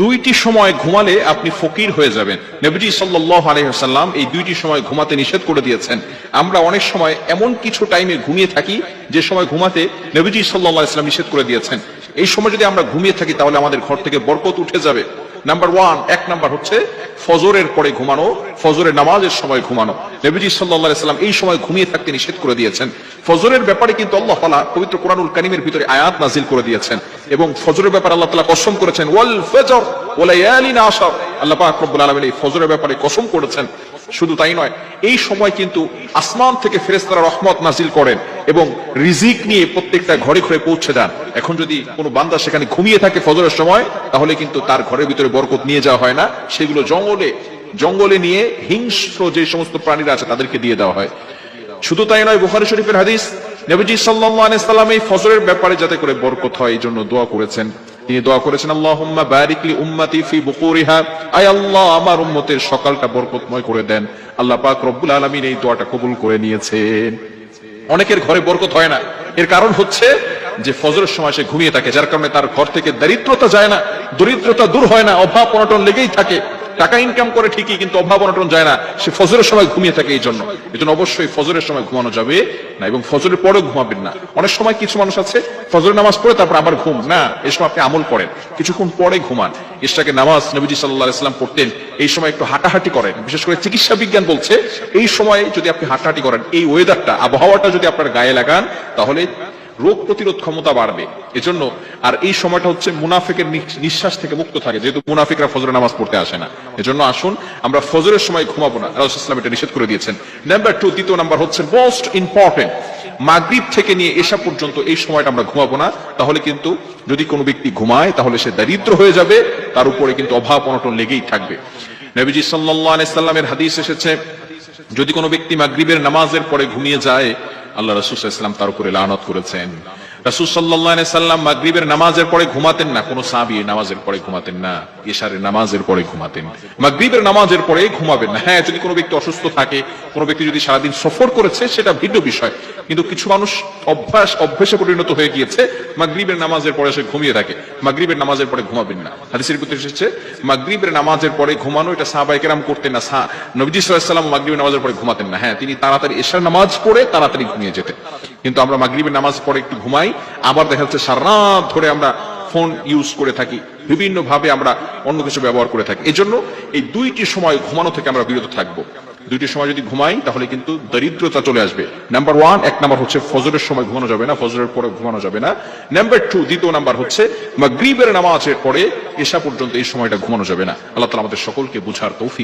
দুইটি সময় ঘুমালে আপনি ফকির হয়ে যাবেন। নবীজি সাল্লাল্লাহু আলাইহি ওয়াসাল্লাম এই দুইটি সময় ঘুমাতে নিষেধ করে দিয়েছেন। আমরা অনেক সময় এমন কিছু টাইমে ঘুমিয়ে থাকি যে সময় ঘুমাতে নবীজি সাল্লাল্লাহু আলাইহি ওয়াসাল্লাম নিষেধ করে দিয়েছেন। এই সময় যদি আমরা ঘুমিয়ে থাকি তাহলে আমাদের ঘর থেকে বরকত উঠে যাবে। এক নাম্বার হচ্ছে ফজরের পরে ঘুমানো, ফজরের নামাজের সময় ঘুমানো। নবীজি সাল্লাল্লাহু আলাইহি ওয়াসাল্লাম এই সময় ঘুমিয়ে থাকতে নিষেধ করে দিয়েছেন। ফজরের ব্যাপারে কিন্তু আল্লাহ তাআলা পবিত্র কোরআনুল কারীমের ভিতরে আয়াত নাযিল করে দিয়েছেন এবং ফজরের ব্যাপারে আল্লাহ তাআলা কসম করেছেন, ওয়াল ফজর ওয়া লায়ালিন আশর। আল্লাহ পাক রব্বুল আলামিন এই ফজরের ব্যাপারে কসম করেছেন। শুধু তাই নয়, এই সময় কিন্তু আসমান থেকে ফেরেশতারা রহমত নাযিল করেন এবং রিজিক নিয়ে প্রত্যেকটা ঘরে ঘরে পৌঁছে দেন। এখন যদি কোনো বান্দা সেখানে ঘুমিয়ে থাকে ফজরের সময়, তাহলে কিন্তু তার ঘরের ভিতরে বরকত নিয়ে যাওয়া হয় না, সেগুলো জঙ্গলে নিয়ে হিংস্র যে সমস্ত প্রাণীরা আছে তাদেরকে দিয়ে দেওয়া হয়। শুধু তাই নয়, বুখারী শরীফের হাদিস, নবীজি সাল্লাল্লাহু আলাইহি সাল্লাম এই ফজরের ব্যাপারে যাতে করে বরকত হয় এই জন্য দোয়া করেছেন। তিনি দোয়া করেছেন, আল্লাহুম্মা বারিক লি উম্মতি ফি বুকুরিহা, আয় আল্লাহ আমার উম্মতের সকালটা বরকতময় করে দেন। আল্লাহ পাক রব্বুল আলামিন এই দোয়াটা কবুল করে নিয়েছেন। অনেকের ঘরে বরকত হয় না, এর কারণ হচ্ছে যে ফজরের সময় সে ঘুমিয়ে থাকে, যার কারণে তার ঘর থেকে দারিদ্রতা যায় না, দরিদ্রতা দূর হয় না, অভাব অনটন লেগেই থাকে। টাকা ইনকাম করে ঠিকই, কিন্তু অভাব অনটন যায় না, সে ফজরের সময় ঘুমিয়ে থাকে। এই জন্য অবশ্যই ফজরের সময় ঘুমানো যাবে না এবং ফজরের পরে ঘুমাবেন না। অনেক সময় কিছু মানুষ আছে ফজরের নামাজ পড়ে তারপর আবার ঘুম না, এই সময় আপনি আমল করেন, কিছুক্ষণ পরে ঘুমান। ইশরাকের নামাজ নবীজি সাল্লাল্লাহু আলাইহি ওয়াসাল্লাম পড়তেন, এই সময় একটু হাঁটাহাঁটি করেন। বিশেষ করে চিকিৎসা বিজ্ঞান বলছে এই সময় যদি আপনি হাঁটাহাঁটি করেন, এই ওয়েদারটা, আবহাওয়াটা যদি আপনার গায়ে লাগান, তাহলে রোগ প্রতিরোধ ক্ষমতা বাড়বে। এজন্য আর এই সময়টা হচ্ছে মুনাফিকের নিঃশ্বাস থেকে মুক্ত থাকে, যেহেতু মুনাফিকরা ফজরের নামাজ পড়তে আসে না। এজন্য আসুন আমরা ফজরের সময় ঘুমাবো না, রাসূলুল্লাহ সাল্লাল্লাহু আলাইহি ওয়াসাল্লাম এটা নিষেধ করে দিয়েছেন। দ্বিতীয় নাম্বার হচ্ছে মোস্ট ইম্পর্টেন্ট, মাগরিব থেকে নিয়ে এশা পর্যন্ত এই সময়টা আমরা ঘুমাবো না। তাহলে কিন্তু যদি কোনো ব্যক্তি ঘুমায় তাহলে সে দারিদ্র হয়ে যাবে, তার উপরে কিন্তু অভাব অনটন লেগেই থাকবে। নবীজি সাল্লাল্লাহু আলাইহি সাল্লামের হাদিস এসেছে, যদি কোনো ব্যক্তি মাগরিবের নামাজের পরে ঘুমিয়ে যায়, আল্লাহ রাসূল সাল্লাল্লাহু আলাইহি ওয়াসাল্লাম তার উপরে লানত করেছেন। রাসূল সাল্লাল্লাহু আলাইহি সাল্লাম মাগরিবের নামাজের পরে ঘুমাতেন না, কোন সাহাবী নামাজের পরে ঘুমাতেন না, ইশারের নামাজের পরে ঘুমাতেন। মাগরিবের নামাজের পরে ঘুমাবেন না। হ্যাঁ, যদি কোনো ব্যক্তি অসুস্থ থাকে, কোনো ব্যক্তি যদি সারাদিন সফর করেছে, সেটা ভিন্ন বিষয়। কিন্তু কিছু মানুষ অভ্যাসে পরিণত হয়ে গিয়েছে, মাগরিবের নামাজের পরে সে ঘুমিয়ে থাকে। মাগরিবের নামাজের পরে ঘুমাবেন না। হাদিসের ভিতরে এসেছে মাগরিবের নামাজের পরে ঘুমানো, এটা সাহাবায়ে কেরাম করতেন না। নবীজি সাল্লাল্লাহু আলাইহি ওয়াসাল্লাম মাগরিবের নামাজের পরে ঘুমাতেন না। হ্যাঁ, তিনি তাড়াতাড়ি ইশার নামাজ পড়ে তাড়াতাড়ি ঘুমিয়ে যেতেন। কিন্তু আমরা মাগরিবের নামাজ পড়ে একটু ঘুমাই, আবার দেখা যাচ্ছে সারা রাত ধরে আমরা ফোন ইউজ করে থাকি, বিভিন্ন ভাবে আমরা অন্য কিছু ব্যবহার করে থাকি। এজন্য এই দুইটি সময় ঘুমানো থেকে আমরা বিরত থাকবো। দুইটি সময় যদি ঘুমাই তাহলে কিন্তু দরিদ্রতা চলে আসবে। এক নাম্বার হচ্ছে ফজরের সময় ঘুমানো যাবে না, ফজরের পরে ঘুমানো যাবে না। দ্বিতীয় নাম্বার হচ্ছে মাগরিবের নামাজের পরে এশা পর্যন্ত এই সময়টা ঘুমানো যাবে না। আল্লাহ তাআলা আমাদের সকলকে বুঝার তৌফিক